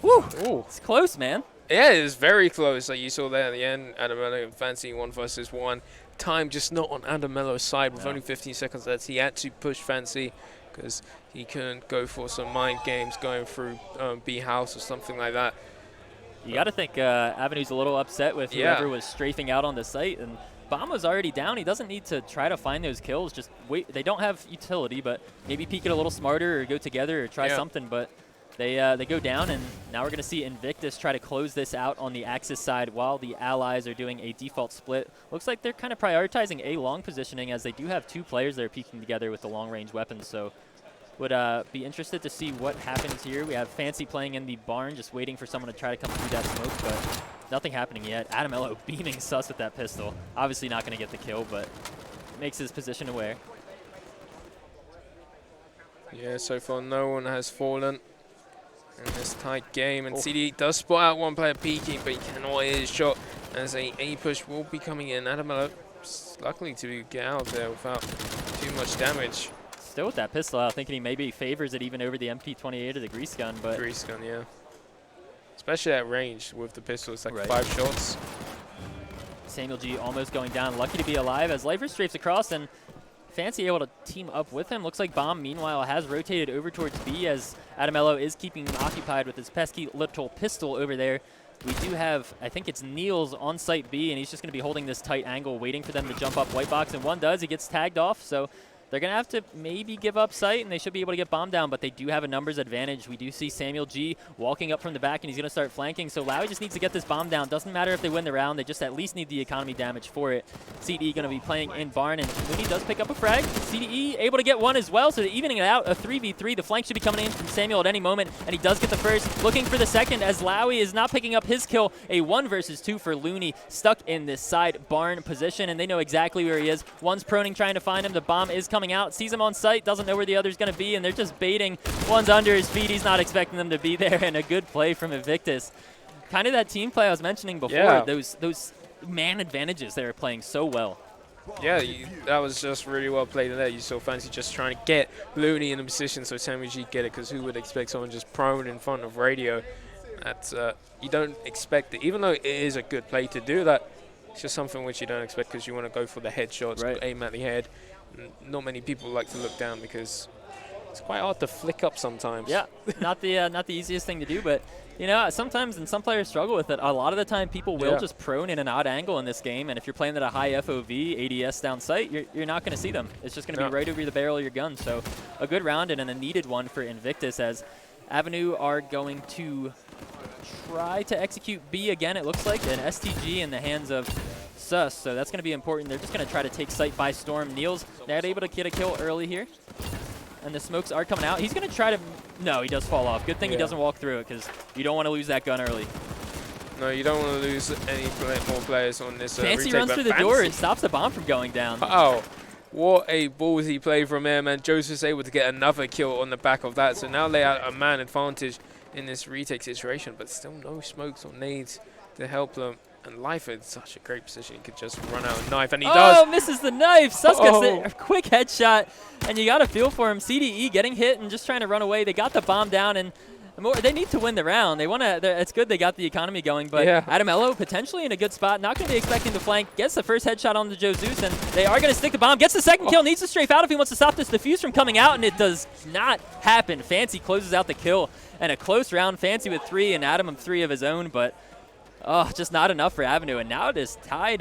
Speaker 1: Woo! Ooh, it's close, man.
Speaker 2: Yeah, it was very close. Like you saw there at the end, Adamello and Fancy 1 versus 1. Time just not on Adamello's side with only 15 seconds left. He had to push Fancy because he couldn't go for some mind games going through B house or something like that.
Speaker 1: You got to think Avenue's a little upset with whoever was strafing out on the site, and Bomb was already down. He doesn't need to try to find those kills. Just wait. They don't have utility, but maybe peek it a little smarter or go together or try something. But they go down, and now we're going to see Envictus try to close this out on the Axis side while the Allies are doing a default split. Looks like they're kind of prioritizing a long positioning as they do have 2 players that are peeking together with the long-range weapons. So would be interested to see what happens here. We have Fancy playing in the barn, just waiting for someone to try to come through that smoke, but nothing happening yet. Adamello beaming Sus with that pistol. Obviously not going to get the kill, but makes his position aware.
Speaker 2: Yeah, so far no one has fallen in this tight game, and CD does spot out one player peeking, but he cannot hit his shot as a push will be coming in. Adamello luckily to get out of there without too much damage.
Speaker 1: Still with that pistol out, thinking he maybe favors it even over the MP28 or the grease gun, but
Speaker 2: grease gun, yeah. Especially at range with the pistol, it's like 5 shots.
Speaker 1: Samuel G almost going down, lucky to be alive as Lifer strafes across, and Fancy able to team up with him. Looks like Bomb, meanwhile, has rotated over towards B as Adamello is keeping him occupied with his pesky little pistol over there. We do have, I think it's Niels on site B, and he's just going to be holding this tight angle, waiting for them to jump up white box, and one does. He gets tagged off, so they're going to have to maybe give up sight, and they should be able to get Bomb down, but they do have a numbers advantage. We do see Samuel G walking up from the back, and he's going to start flanking, so Lowy just needs to get this Bomb down. Doesn't matter if they win the round, they just at least need the economy damage for it. CDE going to be playing in barn, and Looney does pick up a frag. CDE able to get one as well, so they're evening it out, a 3v3. The flank should be coming in from Samuel at any moment, and he does get the first, looking for the second as Lowy is not picking up his kill. A 1 versus 2 for Looney, stuck in this side barn position, and they know exactly where he is. One's proning, trying to find him. The bomb is coming out, sees him on sight, doesn't know where the other's going to be, and they're just baiting. One's under his feet. He's not expecting them to be there, and a good play from Envictus. Kind of that team play I was mentioning before, those man advantages they were playing so well.
Speaker 2: Yeah, that was just really well played in there. You saw Fancy just trying to get Looney in a position so Samuel G get it, because who would expect someone just prone in front of radio? That's, you don't expect it. Even though it is a good play to do that, it's just something which you don't expect because you want to go for the headshots, aim at the head. Not many people like to look down because it's quite hard to flick up sometimes. Yeah,
Speaker 1: not the easiest thing to do, but you know, sometimes, and some players struggle with it, a lot of the time people will just prone in an odd angle in this game, and if you're playing at a high FOV, ADS down sight, you're not going to see them. It's just going to be right over the barrel of your gun. So a good round and a needed one for Envictus as Avenue are going to try to execute B again, it looks like, an STG in the hands of Sus, so that's going to be important. They're just going to try to take sight by storm. Niels not able to get a kill early here, and the smokes are coming out. He's going to try to, no, he does fall off. Good thing he doesn't walk through it, because you don't want to lose that gun early.
Speaker 2: No, you don't want to lose any more players on this
Speaker 1: Fancy runs through the door and stops the bomb from going down.
Speaker 2: Oh, what a ballsy play from Airman. Joseph able to get another kill on the back of that, so now they have a man advantage in this retake situation, but still no smokes or nades to help them. And Life in such a great position. He could just run out a knife, and he
Speaker 1: Oh,
Speaker 2: does.
Speaker 1: misses the knife. Sus gets a quick headshot, and you got to feel for him. CDE getting hit and just trying to run away. They got the bomb down, and they need to win the round. They want to. It's good they got the economy going, but Adamello potentially in a good spot. Not going to be expecting the flank. Gets the first headshot on the Jesus, and they are going to stick the bomb. Gets the second kill. Needs to strafe out if he wants to stop this defuse from coming out, and it does not happen. Fancy closes out the kill, and a close round. Fancy with 3, and Adam 3 of his own, but just not enough for Avenue. And now it is tied.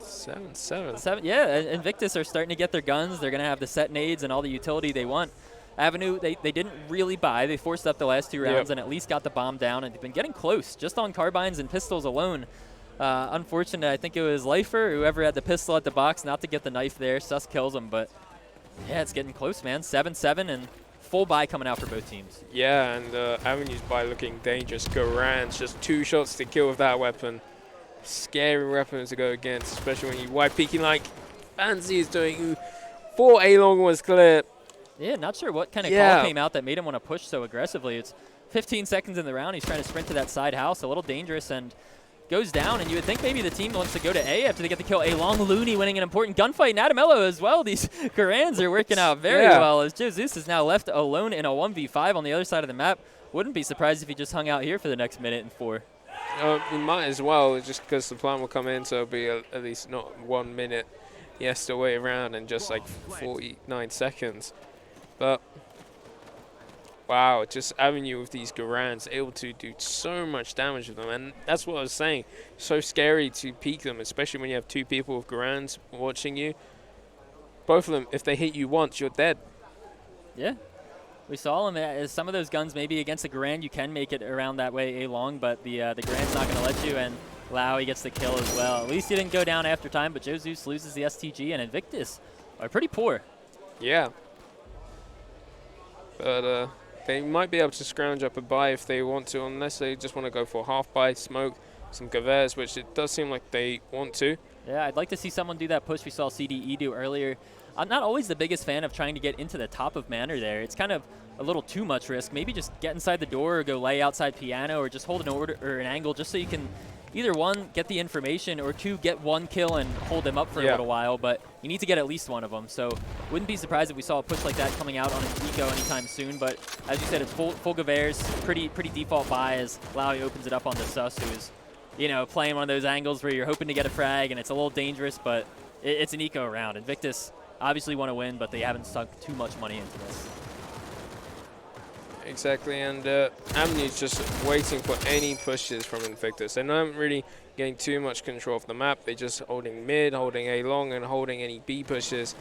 Speaker 2: 7-7.
Speaker 1: Yeah, Envictus are starting to get their guns. They're going to have the set nades and all the utility they want. Avenue, they didn't really buy. They forced up the last 2 rounds and at least got the bomb down, and they've been getting close just on carbines and pistols alone. Unfortunate, I think it was Lifer, whoever had the pistol at the box, not to get the knife there. Sus kills him, but yeah, it's getting close, man. 7-7 and full buy coming out for both teams.
Speaker 2: Yeah, and Avenue's buy looking dangerous. Garan's just 2 shots to kill with that weapon. Scary weapon to go against, especially when you white peeking like Fancy is doing. 4 A-long was clear.
Speaker 1: Yeah, not sure what kind of call came out that made him want to push so aggressively. It's 15 seconds in the round. He's trying to sprint to that side house, a little dangerous, and goes down. And you would think maybe the team wants to go to A after they get the kill. A-long Looney winning an important gunfight, and Adamello as well. These Garans are working out very well, as Jesus is now left alone in a 1v5 on the other side of the map. Wouldn't be surprised if he just hung out here for the next minute and 4.
Speaker 2: He might as well, just because the plan will come in, so it'll be at least not 1 minute. He has to wait around in just like 49 seconds. But, wow, just Avenue with these Garans, able to do so much damage with them. And that's what I was saying. So scary to peek them, especially when you have 2 people with Garans watching you. Both of them, if they hit you once, you're dead.
Speaker 1: Yeah. We saw him as some of those guns, maybe against the Garand, you can make it around that way A-long, but the Garand's not going to let you, and Lau, he gets the kill as well. At least he didn't go down after time, but Jesus loses the STG, and Envictus are pretty poor.
Speaker 2: Yeah. But they might be able to scrounge up a buy if they want to, unless they just want to go for half buy, smoke, some Gavers, which it does seem like they want to.
Speaker 1: Yeah, I'd like to see someone do that push we saw CDE do earlier. I'm not always the biggest fan of trying to get into the top of Manor there. It's kind of a little too much risk. Maybe just get inside the door or go lay outside piano or just hold an order or an angle just so you can either 1, get the information, or 2, get 1 kill and hold them up for a little while. But you need to get at least 1 of them. So wouldn't be surprised if we saw a push like that coming out on an eco anytime soon. But as you said, it's full Gavers, pretty default buy as Lowy opens it up on the Sus, who is, playing one of those angles where you're hoping to get a frag and it's a little dangerous, but it's an eco round. Invictus obviously want to win, but they haven't sunk too much money into this.
Speaker 2: Exactly, and Avenue's just waiting for any pushes from Envictus. They're not really getting too much control of the map. They're just holding mid, holding A long, and holding any B pushes.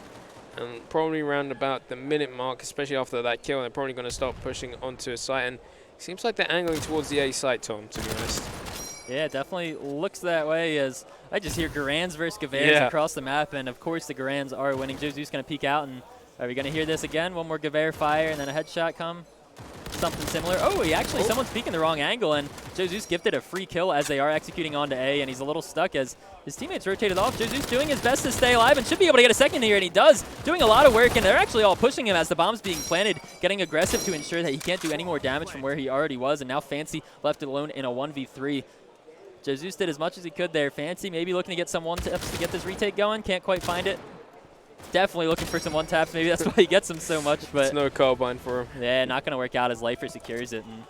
Speaker 2: And probably around about the minute mark, especially after that kill, they're probably going to start pushing onto a site. And it seems like they're angling towards the A site, Tom, to be honest.
Speaker 1: Yeah, it definitely looks that way, as I just hear Garans versus Gavers across the map, and of course the Garans are winning. Jesus going to peek out, and are we going to hear this again? 1 more Gaver fire, and then a headshot come. Something similar. Oh, someone's peeking the wrong angle, and Jesus gifted a free kill as they are executing onto A, and he's a little stuck as his teammates rotated off. Jesus doing his best to stay alive and should be able to get a second here, and he does. Doing a lot of work, and they're actually all pushing him as the bomb's being planted, getting aggressive to ensure that he can't do any more damage from where he already was, and now Fancy left alone in a 1v3. Jesus did as much as he could there. Fancy maybe looking to get some 1-taps to get this retake going. Can't quite find it. Definitely looking for some 1-taps. Maybe that's why he gets them so much. But
Speaker 2: it's no carbine for him.
Speaker 1: Yeah, not going to work out as Lifer secures it. And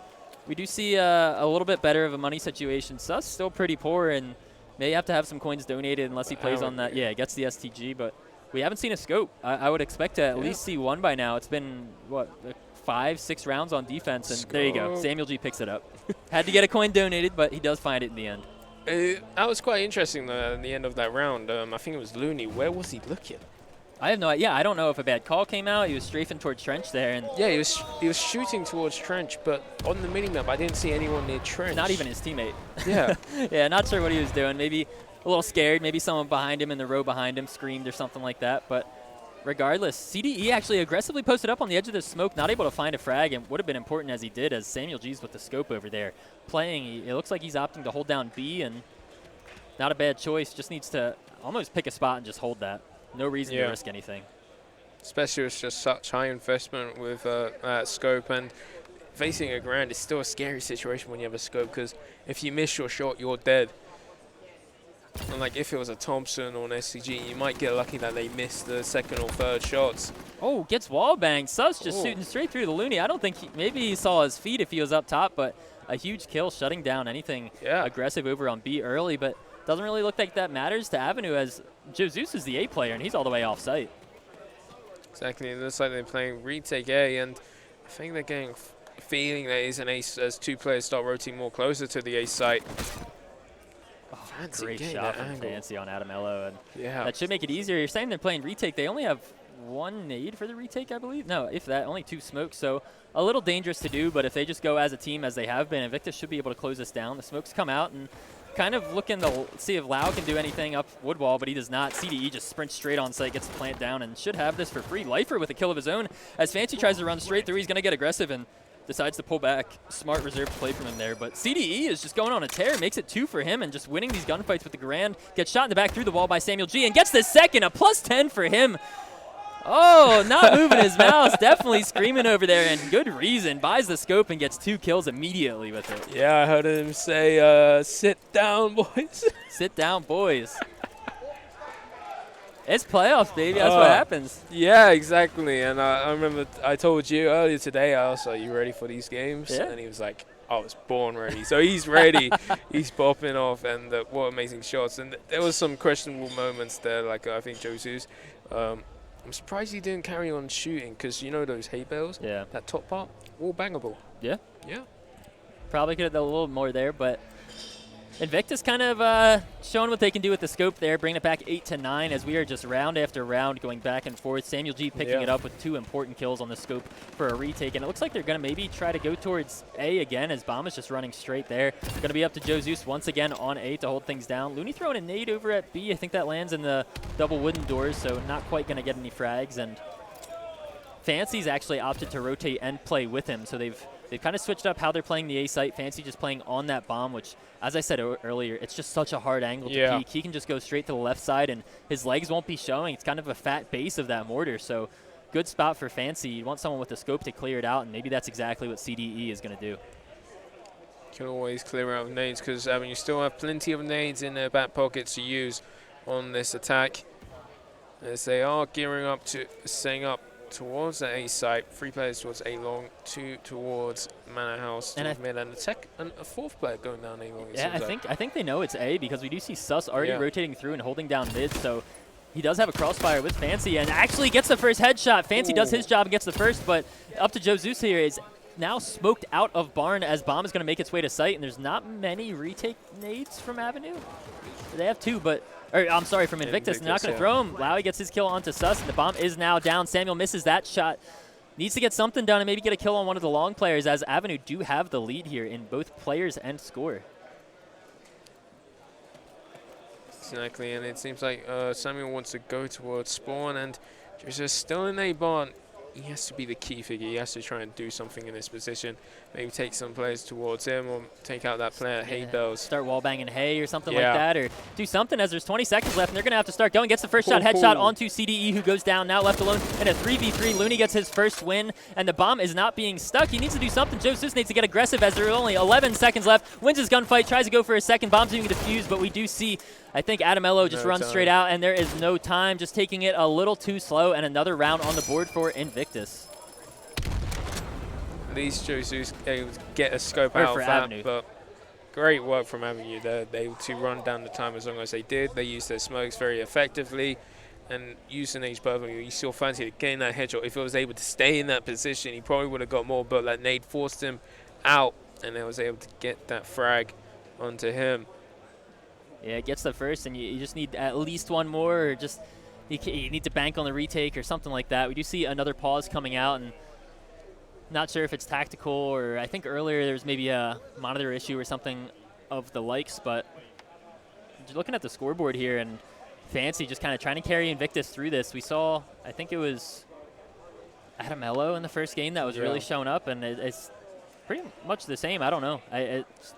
Speaker 1: we do see a little bit better of a money situation. Sus still pretty poor and may have to have some coins donated unless he plays on that. Yeah, gets the STG. But we haven't seen a scope. I would expect to at least see 1 by now. It's been, what, 5-6 rounds on defense. And there you go. Samuel G picks it up. Had to get a coin donated, but he does find it in the end.
Speaker 2: That was quite interesting, though, at the end of that round. I think it was Looney. Where was he looking?
Speaker 1: I have no idea. I don't know if a bad call came out. He was strafing towards Trench there. And
Speaker 2: yeah, he was shooting towards Trench, but on the minimap, I didn't see anyone near Trench.
Speaker 1: Not even his teammate.
Speaker 2: Yeah.
Speaker 1: Yeah, not sure what he was doing. Maybe a little scared. Maybe someone behind him in the row behind him screamed or something like that. But regardless, CDE actually aggressively posted up on the edge of the smoke, not able to find a frag, and would have been important as he did, as Samuel G's with the scope over there playing. It looks like he's opting to hold down B, and not a bad choice. Just needs to almost pick a spot and just hold that. No reason to risk anything.
Speaker 2: Especially with just such high investment with scope, and facing a Grand is still a scary situation when you have a scope, because if you miss your shot, you're dead. And like if it was a Thompson or an SCG, you might get lucky that they missed the second or third shots.
Speaker 1: Oh, gets wall banged. Sus just shooting straight through the Looney. I don't think maybe he saw his feet if he was up top, but a huge kill shutting down anything aggressive over on B early. But doesn't really look like that matters to Avenue, as Jesus is the A player and he's all the way off site.
Speaker 2: Exactly. It looks like they're playing retake A, and I think they're getting a feeling that is an ace as two players start rotating more closer to the A site.
Speaker 1: Great shot from Fancy on Adamello, and
Speaker 2: yeah,
Speaker 1: that should make it easier. You're saying they're playing retake. They only have one nade for the retake, I believe. No, if that, only 2 smokes. So a little dangerous to do, but if they just go as a team as they have been, Envictus should be able to close this down. The smokes come out and kind of looking to see if Lau can do anything up wood wall, but he does not. CDE just sprints straight on site, gets the plant down, and should have this for free. Lifer with a kill of his own. As Fancy tries to run straight through, he's going to get aggressive and decides to pull back. Smart reserve play from him there, but CDE is just going on a tear, makes it 2 for him, and just winning these gunfights with the Grand. Gets shot in the back through the wall by Samuel G, and gets the second, a +10 for him. Oh, not moving his mouse, definitely screaming over there, and good reason. Buys the scope and gets 2 kills immediately with it.
Speaker 2: Yeah, I heard him say, sit down, boys.
Speaker 1: Sit down, boys. It's playoffs, baby. That's what happens.
Speaker 2: Yeah, exactly. And I remember I told you earlier today, I was like, you ready for these games?
Speaker 1: Yeah.
Speaker 2: And he was like, I was born ready. So he's ready. He's popping off, and what amazing shots. And there was some questionable moments there, like I think Jesus. I'm surprised he didn't carry on shooting, because you know those hay bales?
Speaker 1: Yeah.
Speaker 2: That top part, all bangable.
Speaker 1: Yeah.
Speaker 2: Yeah.
Speaker 1: Probably could have done a little more there, but Envictus kind of showing what they can do with the scope there, bringing it back 8-9 as we are just round after round going back and forth. Samuel G picking it up with 2 important kills on the scope for a retake, and it looks like they're going to maybe try to go towards A again, as Bomb is just running straight there. Going to be up to Joe Zeus once again on A to hold things down. Looney throwing a nade over at B. I think that lands in the double wooden doors, so not quite going to get any frags, and Fancy's actually opted to rotate and play with him, so they've kind of switched up how they're playing the A site. Fancy just playing on that bomb, which, as I said earlier, it's just such a hard angle to peek. He can just go straight to the left side, and his legs won't be showing. It's kind of a fat base of that mortar, so good spot for Fancy. You want someone with the scope to clear it out, and maybe that's exactly what CDE is going to do.
Speaker 2: Can always clear out nades, because you still have plenty of nades in their back pockets to use on this attack, as they are gearing up to setting up towards the A site. 3 players towards A long, 2 towards Manorhouse, and mid, and a 4th player going down A long.
Speaker 1: Yeah, I think they know it's A, because we do see Sus already rotating through and holding down mid, so he does have a crossfire with Fancy and actually gets the first headshot. Fancy does his job and gets the first, but up to Joe Zeus here is now smoked out of barn as bomb is going to make its way to site, and there's not many retake nades from Avenue. They have 2, but I'm sorry, from Envictus. They're not going to throw him. Lowy gets his kill onto Sus, and the bomb is now down. Samuel misses that shot. Needs to get something done and maybe get a kill on one of the long players, as Avenue do have the lead here in both players and score.
Speaker 2: Exactly, and it seems like Samuel wants to go towards spawn, and just still in A barn. He has to be the key figure. He has to try and do something in this position. Maybe take some players towards him, or take out that player, Hay Bells.
Speaker 1: Start wall banging Hay or something like that, or do something, as there's 20 seconds left, and they're going to have to start going. Gets the first shot, headshot onto CDE, who goes down, now left alone in a 3v3. Looney gets his first win, and the bomb is not being stuck. He needs to do something. Joe Zeus needs to get aggressive, as there are only 11 seconds left. Wins his gunfight, tries to go for a second. Bomb's doing a defuse, but we do see, I think Adamello just runs straight out, and there is no time. Just taking it a little too slow, and another round on the board for Envictus.
Speaker 2: At least Joe Zeus able to get a scope out of that, but great work from Avenue there. They able to run down the time as long as they did. They used their smokes very effectively and used the nades perfectly. You still fancy getting that headshot. If he was able to stay in that position, he probably would have got more, but that nade forced him out, and they was able to get that frag onto him.
Speaker 1: Yeah, it gets the first, and you just need at least one more, or just you need to bank on the retake or something like that. We do see another pause coming out, and not sure if it's tactical, or I think earlier there was maybe a monitor issue or something of the likes, but looking at the scoreboard here, and Fancy just kind of trying to carry Envictus through this. We saw, I think it was Adamello in the first game that was really showing up, and it's pretty much the same. I don't know. It's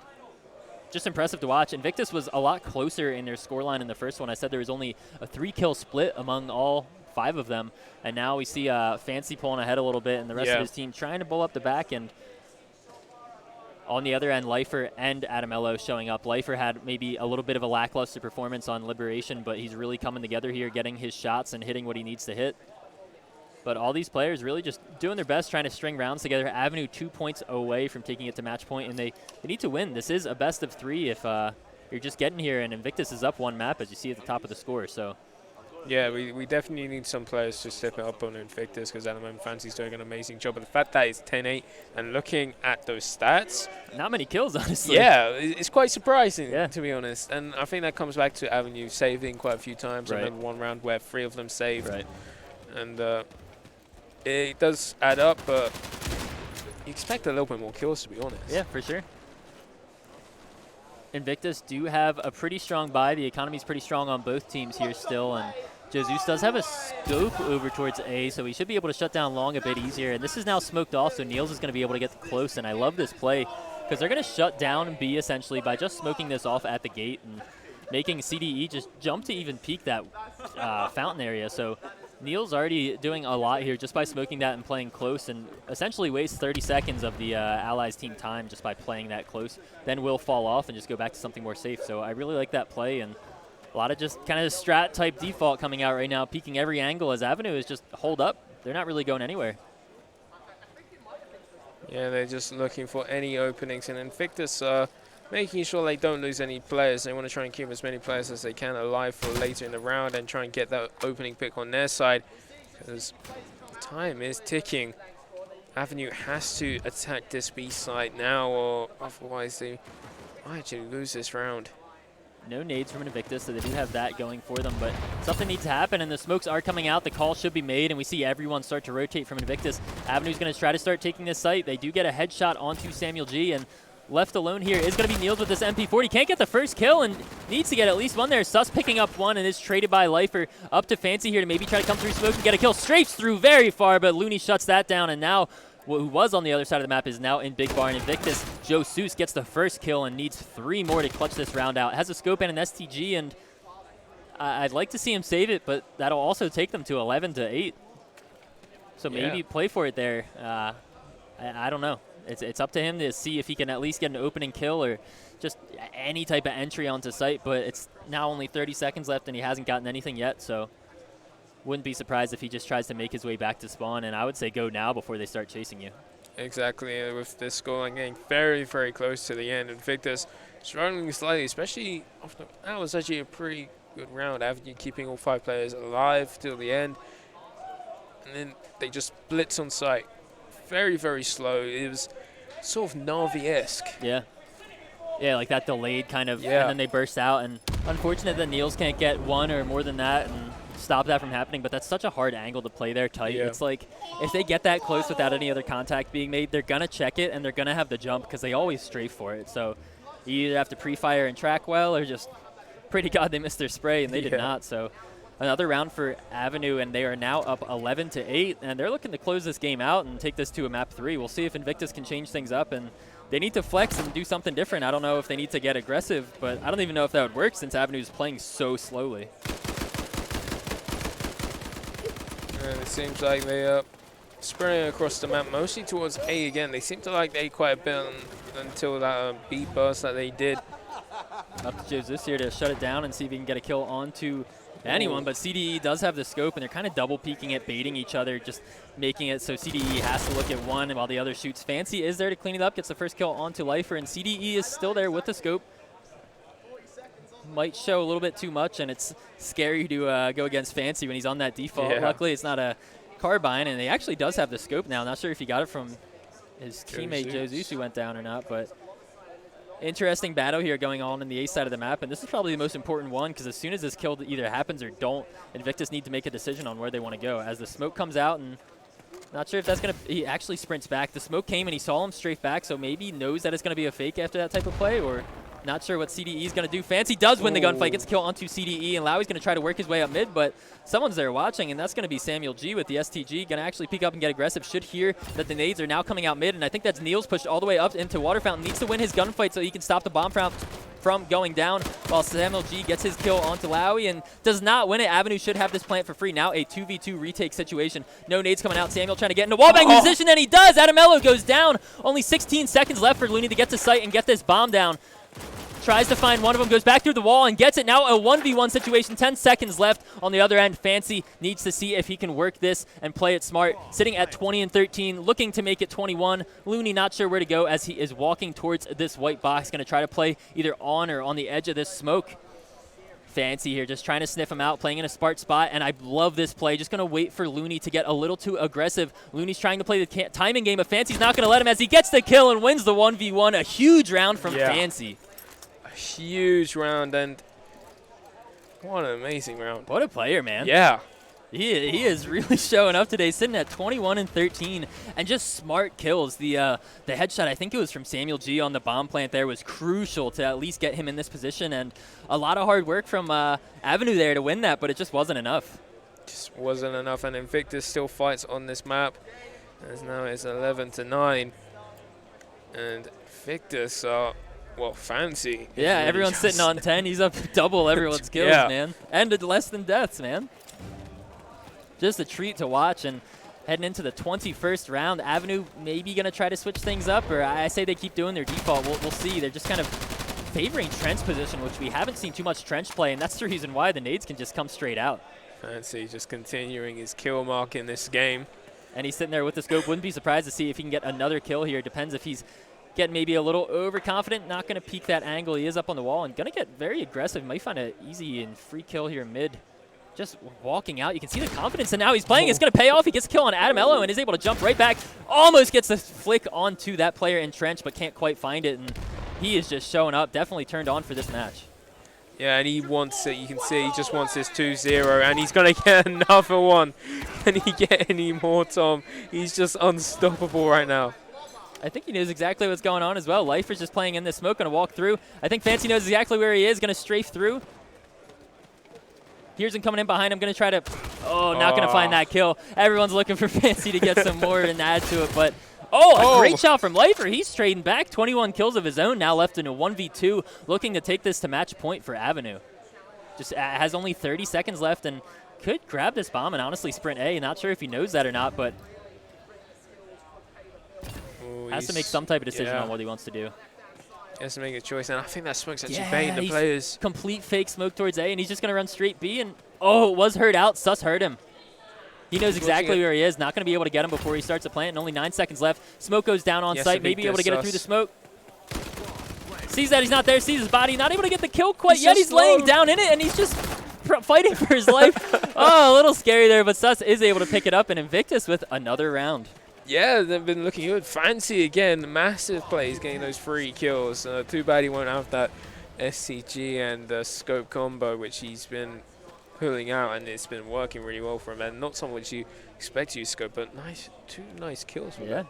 Speaker 1: just impressive to watch. Envictus was a lot closer in their scoreline in the first one. I said there was only a 3-kill split among all 5 of them, and now we see Fancy pulling ahead a little bit, and the rest of his team trying to bull up the back. And On the other end, Lifer and Adamello showing up. Lifer had maybe a little bit of a lackluster performance on Liberation, but he's really coming together here, getting his shots and hitting what he needs to hit. But all these players really just doing their best, trying to string rounds together. Avenue 2 points away from taking it to match point, and they need to win. This is a best of 3 if you're just getting here, and Envictus is up 1 map, as you see at the top of the score. So,
Speaker 2: yeah, we definitely need some players to step it up on Envictus, because at the moment Fancy's doing an amazing job. But the fact that it's 10-8 and looking at those stats,
Speaker 1: not many kills, honestly.
Speaker 2: Yeah, it's quite surprising, to be honest. And I think that comes back to Avenue saving quite a few times.
Speaker 1: Right.
Speaker 2: I remember one round where 3 of them saved.
Speaker 1: Right.
Speaker 2: And it does add up, but you expect a little bit more kills, to be honest.
Speaker 1: Yeah, for sure. Envictus do have a pretty strong buy. The economy's pretty strong on both teams here still, and Jesus does have a scope over towards A, so he should be able to shut down long a bit easier. And this is now smoked off, so Niels is going to be able to get close, and I love this play because they're going to shut down B essentially by just smoking this off at the gate and making CDE just jump to even peek that fountain area. So Niels already doing a lot here just by smoking that and playing close, and essentially wastes 30 seconds of the Allies team time just by playing that close. Then will fall off and just go back to something more safe. So I really like that play, and a lot of just kind of strat type default coming out right now, peeking every angle as Avenue is just hold up. They're not really going anywhere.
Speaker 2: Yeah, they're just looking for any openings, and Envictus making sure they don't lose any players. They want to try and keep as many players as they can alive for later in the round and try and get that opening pick on their side, because time is ticking. Avenue has to attack this B side now, or otherwise they might actually lose this round.
Speaker 1: No nades from Envictus, so they do have that going for them, but something needs to happen, and the smokes are coming out. The call should be made, and we see everyone start to rotate from Envictus. Avenue's going to try to start taking this site. They do get a headshot onto Samuel G, and left alone here is going to be Niels with this MP40. Can't get the first kill and needs to get at least one there. Sus picking up one and is traded by Lifer up to Fancy here to maybe try to come through smoke and get a kill. Strafes through very far, but Looney shuts that down, and now who was on the other side of the map is now in Big Bar, and Envictus. Joe Seuss gets the first kill and needs 3 more to clutch this round out. Has a scope and an STG, and I'd like to see him save it, but that'll also take them to 11-8. So maybe play for it there. I don't know. It's up to him to see if he can at least get an opening kill or just any type of entry onto site, but it's now only 30 seconds left and he hasn't gotten anything yet, so wouldn't be surprised if he just tries to make his way back to spawn, and I would say go now before they start chasing you.
Speaker 2: Exactly, with this scoreline getting very, very close to the end. Envictus struggling slightly, especially after that was actually a pretty good round. Avenue keeping all 5 players alive till the end, and then they just blitz on site. Very, very slow. It was sort of Navi-esque.
Speaker 1: Yeah. Yeah, like that delayed kind of, and then they burst out, and unfortunate that Niels can't get 1 or more than that and stop that from happening, but that's such a hard angle to play there tight. Yeah. It's like if they get that close without any other contact being made, they're going to check it and they're going to have the jump because they always strafe for it. So you either have to pre-fire and track well or just pray to God they missed their spray, and they did not. So another round for Avenue, and they are now up 11-8, and they're looking to close this game out and take this to a map 3. We'll see if Envictus can change things up, and they need to flex and do something different. I don't know if they need to get aggressive, but I don't even know if that would work since Avenue is playing so slowly.
Speaker 2: And it seems like they are spraying across the map, mostly towards A again. They seem to like A quite a bit until that B burst that they did.
Speaker 1: Up to Jesus here to shut it down and see if he can get a kill onto anyone, but CDE does have the scope, and they're kind of double peeking it, baiting each other, just making it so CDE has to look at one while the other shoots. Fancy is there to clean it up, gets the first kill onto Lifer, and CDE is still there with the scope. Might show a little bit too much, and it's scary to go against Fancy when he's on that default. Luckily, it's not a carbine, and he actually does have the scope now. Not sure if he got it from his teammate Joe Zeus who went down or not, but interesting battle here going on in the A side of the map, and this is probably the most important one because as soon as this kill either happens or don't, Envictus need to make a decision on where they want to go. As the smoke comes out, and not sure if that's going to – he actually sprints back. The smoke came and he saw him strafe back, so maybe he knows that it's going to be a fake after that type of play, or not sure what CDE is going to do. Fancy does win the gunfight, gets a kill onto CDE, and Lowie's going to try to work his way up mid, but someone's there watching, and that's going to be Samuel G with the STG. Going to actually peek up and get aggressive. Should hear that the nades are now coming out mid, and I think that's Niels pushed all the way up into Water Fountain. Needs to win his gunfight so he can stop the bomb from going down, while Samuel G gets his kill onto Lowy and does not win it. Avenue should have this plant for free. Now a 2v2 retake situation. No nades coming out. Samuel trying to get into wallbang position, and he does. Adamello goes down. Only 16 seconds left for Looney to get to site and get this bomb down. Tries to find one of them, goes back through the wall and gets it. Now a 1v1 situation, 10 seconds left. On the other end, Fancy needs to see if he can work this and play it smart. Sitting at 20 and 13, looking to make it 21. Looney not sure where to go as he is walking towards this white box. Going to try to play either on or on the edge of this smoke. Fancy here, just trying to sniff him out, playing in a smart spot, and I love this play. Just going to wait for Looney to get a little too aggressive. Looney's trying to play the timing game, but Fancy's not going to let him as he gets the kill and wins the 1v1. A huge round from Fancy.
Speaker 2: Huge round, and what an amazing round.
Speaker 1: What a player, man.
Speaker 2: Yeah.
Speaker 1: He is really showing up today, sitting at 21 and 13, and just smart kills. The headshot, I think it was from Samuel G on the bomb plant there, was crucial to at least get him in this position, and a lot of hard work from Avenue there to win that, but it just wasn't enough.
Speaker 2: Just wasn't enough, and Envictus still fights on this map, as now it's 11-9, and Envictus well, Fancy.
Speaker 1: Yeah, everyone's sitting on 10. He's up double everyone's kills, man. And less than deaths, man. Just a treat to watch. And heading into the 21st round, Avenue maybe going to try to switch things up, or I say they keep doing their default. We'll see. They're just kind of favoring trench position, which we haven't seen too much trench play, and that's the reason why the nades can just come straight out.
Speaker 2: Fancy just continuing his kill mark in this game.
Speaker 1: And he's sitting there with the scope. Wouldn't be surprised to see if he can get another kill here. Depends if he's getting maybe a little overconfident, not going to peek that angle. He is up on the wall and going to get very aggressive. Might find an easy and free kill here mid. Just walking out. You can see the confidence, and now he's playing. It's going to pay off. He gets a kill on Adamello and is able to jump right back. Almost gets the flick onto that player in trench, but can't quite find it. And he is just showing up. Definitely turned on for this match.
Speaker 2: Yeah, and he wants it. You can see he just wants this 2-0, and he's going to get another one. Can he get any more, Tom? He's just unstoppable right now.
Speaker 1: I think he knows exactly what's going on as well. Lifer's just playing in this smoke, going to walk through. I think Fancy knows exactly where he is, going to strafe through. Here's him coming in behind him, going to try to, not going to find that kill. Everyone's looking for Fancy to get some more and add to it, but a great shot from Lifer. He's trading back, 21 kills of his own, now left in a 1v2, looking to take this to match point for Avenue. Just has only 30 seconds left and could grab this bomb and honestly sprint A. Not sure if he knows that or not, but has to make some type of decision on what he wants to do.
Speaker 2: He has to make a choice, and I think that smoke's actually baiting the players.
Speaker 1: Complete fake smoke towards A, and he's just going to run straight B, and it was heard out. Sus heard him. He knows exactly where he is. Not going to be able to get him before he starts the plant, and only 9 seconds left. Smoke goes down on site, maybe able to get it through the smoke. Sees that he's not there, sees his body, not able to get the kill quite yet. He's laying down in it, and he's just fighting for his life. A little scary there, but Sus is able to pick it up, and Envictus with another round.
Speaker 2: Yeah, they've been looking good. Fancy again, massive plays, getting those 3 kills. Too bad he won't have that SCG and scope combo, which he's been pulling out, and it's been working really well for him. And not something which you expect to use scope, but two nice kills from him.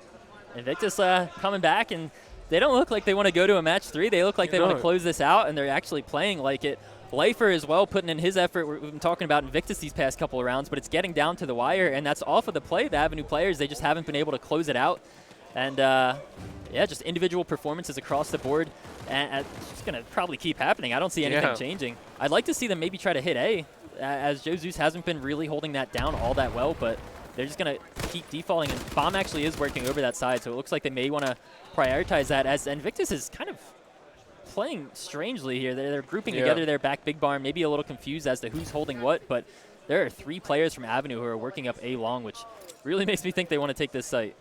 Speaker 1: Invictus coming back, and they don't look like they want to go to a match 3. They look like they want to close this out, and they're actually playing like it. Lifer as well, putting in his effort. We've been talking about Envictus these past couple of rounds, but it's getting down to the wire, and that's off of the play. The Avenue players, they just haven't been able to close it out. And, just individual performances across the board. And it's going to probably keep happening. I don't see anything changing. I'd like to see them maybe try to hit A, as Joe Zeus hasn't been really holding that down all that well, but they're just going to keep defaulting. And Bomb actually is working over that side, so it looks like they may want to prioritize that, as Envictus is kind of playing strangely here. They're grouping together their back big barn, maybe a little confused as to who's holding what, but there are 3 players from Avenue who are working up A long, which really makes me think they want to take this site.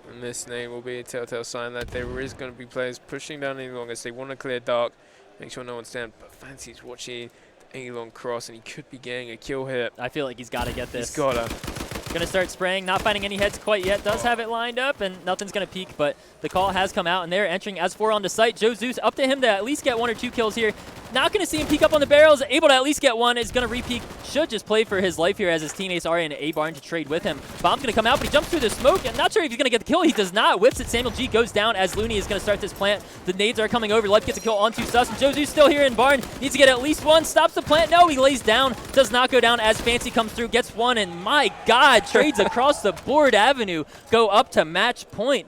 Speaker 2: And this name will be a telltale sign that there is going to be players pushing down any longer, so they want to clear dark, make sure no one's down. But Fancy's watching A long cross, and he could be getting a kill here.
Speaker 1: I feel like he's got to get this.
Speaker 2: He's got to.
Speaker 1: Going to start spraying, not finding any heads quite yet. Does have it lined up, and nothing's going to peek, but the call has come out, and they're entering as 4 onto site. Joe Zeus up to him to at least get 1 or 2 kills here. Not going to see him peek up on the barrels. Able to at least get 1. Is going to re-peek. Should just play for his life here as his teammates are in A barn to trade with him. Bomb's going to come out, but he jumps through the smoke. And not sure if he's going to get the kill. He does not. Whips it. Samuel G goes down as Looney is going to start this plant. The nades are coming over. Life gets a kill onto Sus. And Joe Zeus still here in barn. Needs to get at least 1. Stops the plant. No, he lays down. Does not go down as Fancy comes through. Gets 1. And my God, trades across the board. Avenue go up to match point.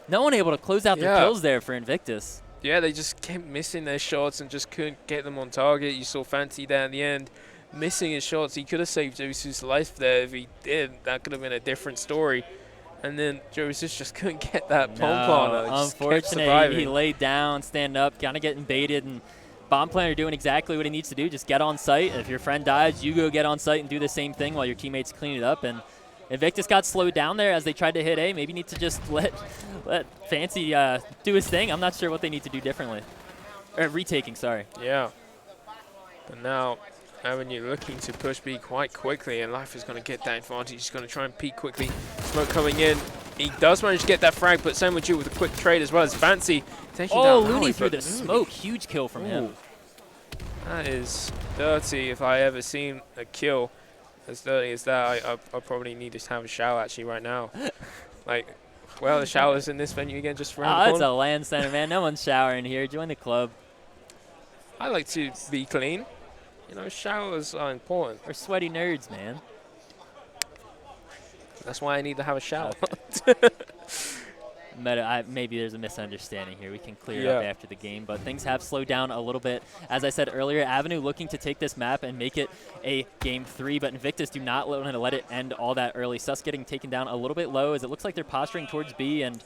Speaker 1: No one able to close out their kills there for Envictus.
Speaker 2: Yeah, they just kept missing their shots and just couldn't get them on target. You saw Fancy there in the end missing his shots. He could have saved Jesus' life there if he did. That could have been a different story. And then Jesus just couldn't get that bomb partner.
Speaker 1: Unfortunately, he laid down, stand up, kind of getting baited, and bomb planner doing exactly what he needs to do. Just get on site. If your friend dies, you go get on site and do the same thing while your teammates clean it up. And Envictus got slowed down there as they tried to hit A. Maybe need to just let Fancy do his thing. I'm not sure what they need to do differently. Or retaking, sorry.
Speaker 2: Yeah. But now Avenue looking to push B quite quickly, and Life is going to get that advantage. He's going to try and peek quickly. Smoke coming in. He does manage to get that frag, but same with you with a quick trade as well as Fancy taking down
Speaker 1: Looney through the smoke. Huge kill from him.
Speaker 2: That is dirty if I ever seen a kill as dirty as that. I probably need to have a shower actually right now. Like, well, the shower's in this venue again just around the corner.
Speaker 1: It's a LAN center, man. No one's showering here. Join the club.
Speaker 2: I like to be clean. You know, showers are important.
Speaker 1: We're sweaty nerds, man.
Speaker 2: That's why I need to have a shower.
Speaker 1: Maybe there's a misunderstanding here. We can clear it up after the game, but things have slowed down a little bit. As I said earlier, Avenue looking to take this map and make it a game 3, but Envictus do not want to let it end all that early. Sus getting taken down a little bit low as it looks like they're posturing towards B, and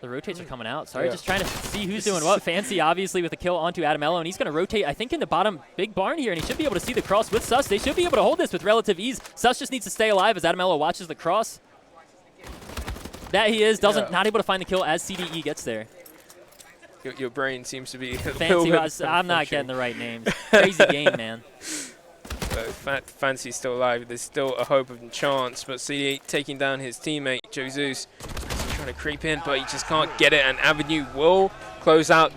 Speaker 1: the rotates are coming out. Sorry, just trying to see who's doing what. Fancy, obviously, with a kill onto Adamello, and he's going to rotate, I think, in the bottom big barn here, and he should be able to see the cross with Sus. They should be able to hold this with relative ease. Sus just needs to stay alive as Adamello watches the cross. That he is. Not able to find the kill as CDE gets there.
Speaker 2: Your brain seems to be
Speaker 1: Fancy. I'm not getting the right names. Crazy game, man.
Speaker 2: Fancy's still alive. There's still a hope of a chance, but CDE taking down his teammate, Jesus. Trying to creep in, but he just can't get it, and Avenue will close out